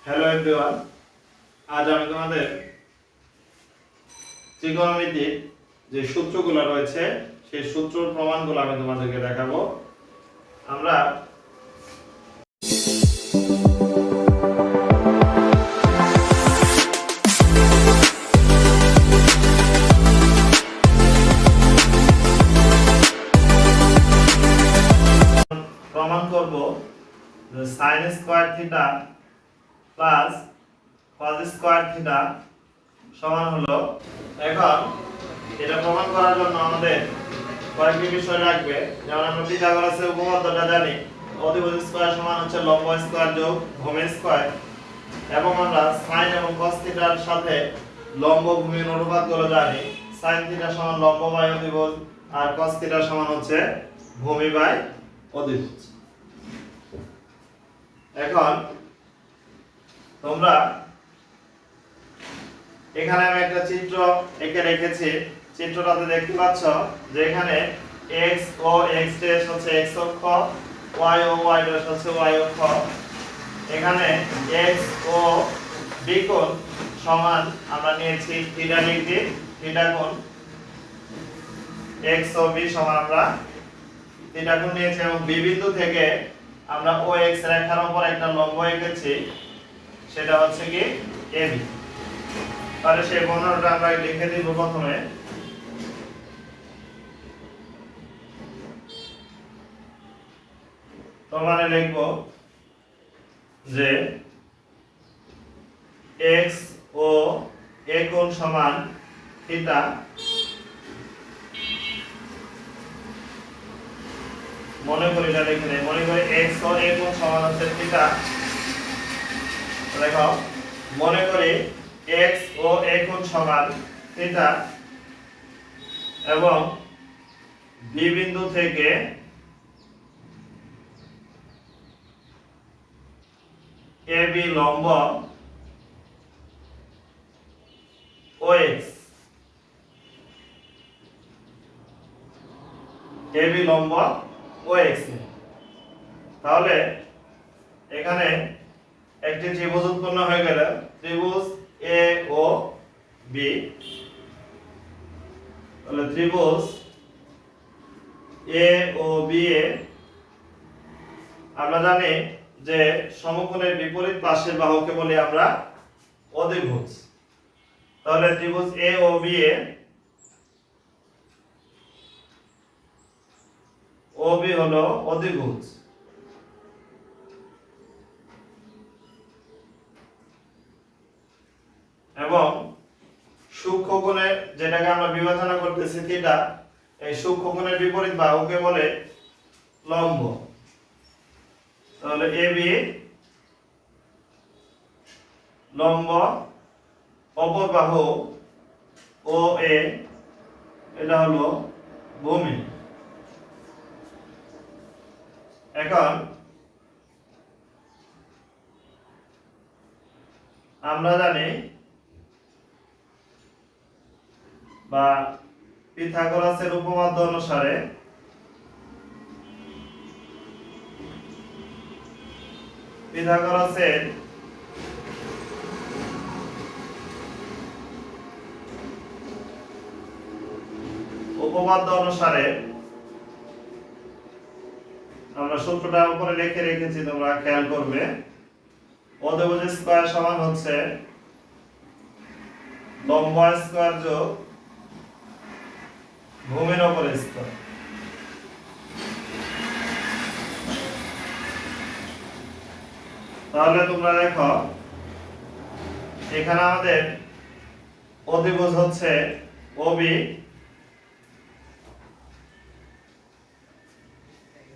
Hello everyone, আজ আমি তোমাদের ত্রিকোণমিতির যে সূত্রগুলো রয়েছে সেই সূত্রের প্রমাণগুলো আমি তোমাদেরকে দেখাবো। আমরা প্রমাণ করব যে sin square theta plus cos square theta সমান হলো। এখন এটা প্রমাণ করার জন্য আমাদের কয়েকটি বিষয় লাগবে। যেমন আমরা পিথাগোরাসের উপপাদ্যটা জানি, অধিভুজ স্কয়ার সমান হচ্ছে লম্ব স্কয়ার যোগ ভূমি স্কয়ার, এবং আমরা sin এবং cos থিটার সাথে লম্ব ভূমির অনুপাতগুলো জানি। sin থিটা সমান লম্ব বাই অধিভুজ আর cos থিটা সমান হচ্ছে ভূমি বাই অধিভুজ। এখন তোমরা এখানে আমি একটা চিত্র এঁকে রেখেছি। চিত্রটাতে দেখতে পাচ্ছ যে এখানে x ও x ড্যাশ হচ্ছে x অক্ষ, y ও y ড্যাশ হচ্ছে y অক্ষ। এখানে x ও b কোণ সমান আমরা নিয়েছি থিটা ডিগ্রি, থিটা কোণ x ও b সমান আমরা থিটা কোণ নিয়েছি, এবং b বিন্দু থেকে আমরা ও x রেখার উপর একটা লম্ব এঁকেছি, সেটা হচ্ছে কি AB। তাহলে সেই বর্ণনাটা আমরা লিখে দিব। প্রথমে প্রমাণে লিখব যে x ও a কোণ সমান থিটা, মনে করি এটা লিখে নেই, মনে করি x ও a কোণ সমান হচ্ছে থিটা। দেখো, মনে করি x ও a কোণ সমান থিটা এবং b বিন্দু থেকে AB লম্ব OX, AB লম্ব OX। তাহলে এখানে একটি ত্রিভুজ উৎপন্ন হয়ে গেল, ত্রিভুজ A ও B। তাহলে ত্রিভুজ A ও B এ আমরা জানি যে সমকোণের বিপরীত পাশের বাহুকে বলি আমরা অধিভুজ। তাহলে ত্রিভুজ A O B A OB হলো অধিভুজ, এবং সূক্ষ্মকোণের যেটাকে আমরা বিবেচনা করতেছি থিটা, এই সূক্ষ্মকোণের বিপরীত বাহুকে বলে লম্ব। তাহলে AB লম্ব, অপর বাহু OA এটা হলো ভূমি। এখন আমরা জানি বা পিথাগোরাসের উপপাদ্য অনুসারে পিথাগোরাসের উপপাদ্য অনুসারে আমরা সূত্রটা উপরে লিখে রেখেছি, তোমরা খেয়াল করবে। অধিভুজ স্কয়ার সমান হচ্ছে লম্ব স্কয়ার যোগ ভূমির উপর স্তর। তাহলে তোমরা দেখো এখানে আমাদের অধিভুজ হচ্ছে OB,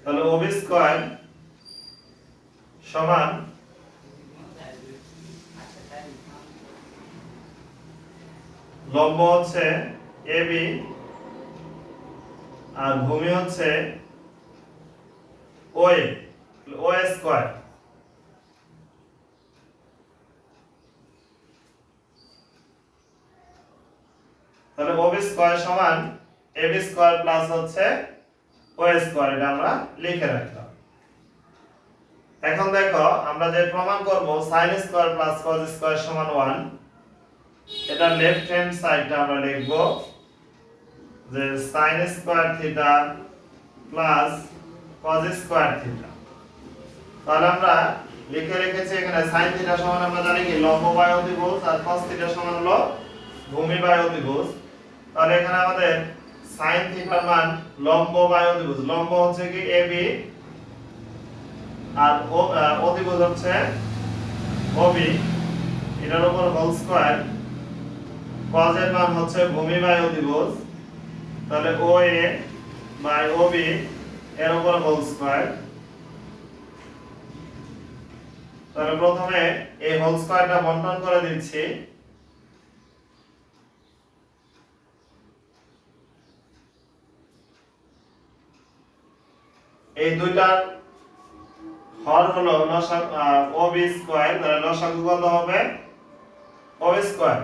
তাহলে OB স্কয়ার সমান লম্ব হচ্ছে AB আর ভূমি হচ্ছে OA, OA স্কয়ার। তাহলে OB স্কয়ার সমান AB স্কয়ার প্লাস হচ্ছে OA স্কয়ার, এটা আমরা লিখে রাখলাম। এখন দেখো আমরা যে প্রমাণ করব sin square plus cos square সমান 1, এটা লেফট হ্যান্ড সাইডটা আমরা লিখব যে sin square theta plus cos square theta. তাহলে আমরা লিখে রেখেছি এখানে sin থিটা সমান আমরা জানি কি লম্ব বাই অতিভুজ, আর cos থিটা সমান হলো ভূমি বাই অতিভুজ। তাহলে এখানে আমাদের sin থিটার মান লম্ব বাই অতিভুজ, লম্ব হচ্ছে কি AB আর অতিভুজ হচ্ছে OB, এটার উপর হোল স্কয়ার। cos এর মান হচ্ছে ভূমি বাই অতিভুজ, তাহলে OA বাই OB এর উপর হোল স্কয়ার। তাহলে প্রথমে এই হোল স্কয়ারটা বন্টন করে দিচ্ছি। এই দুইটার হর হলো লসাগু OB স্কয়ার, তাহলে লসাগু কত হবে OB স্কয়ার।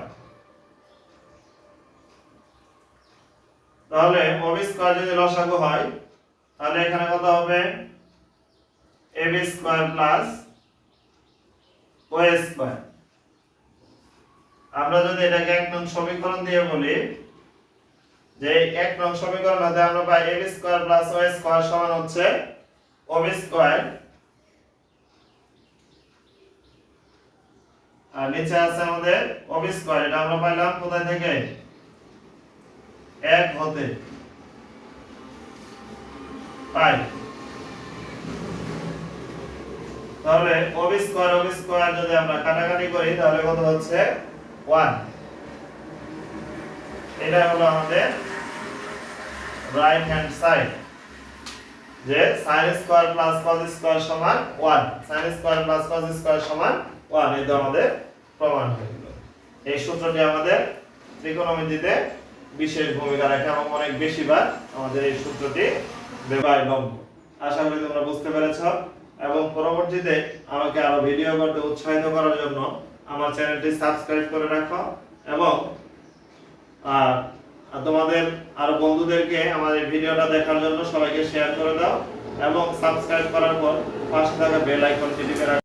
তাহলে OB স্কয়ার যদি লসাগু হয় তাহলে এখানে কত হবে AB square plus OA square. আমরা যদি এটাকে এক নং সমীকরণ দিয়ে বলি যে এক নং সমীকরণে আমরা পাই AB square plus OA square সমান হচ্ছে OB স্কয়ার, আর নিচে আছে আমাদের OB স্কয়ার। এটা আমরা পাইলাম কোথায় থেকে 1 হতে পাই। তাহলে OB স্কয়ার যদি আমরা কাটাকাটি করি তাহলে কত হচ্ছে 1। এটা হলো আমাদের রাইট হ্যান্ড সাইড, যে sin square plus cos square সমান 1, sin square plus cos square সমান 1, এটা আমাদের প্রমাণ হয়ে গেল। এই সূত্রটি আমাদের ত্রিকোণমিতিতে বিশেষ ভূমিকা রাখে এবং অনেক বেশিবার আমাদের এই সূত্রটি ব্যবহার লম্ব। আশা করি তোমরা বুঝতে পেরেছো, এবং পরবর্তীতে আমাকে আরো ভিডিও করতে উৎসাহিত করার জন্য আমার চ্যানেলটি সাবস্ক্রাইব করে রাখো, এবং তোমাদের আরো বন্ধুদেরকে আমার এই ভিডিওটা দেখার জন্য সবাইকে শেয়ার করে দাও, এবং সাবস্ক্রাইব করার পর পাশে থাকা বেল আইকনটি টিপে রাখো।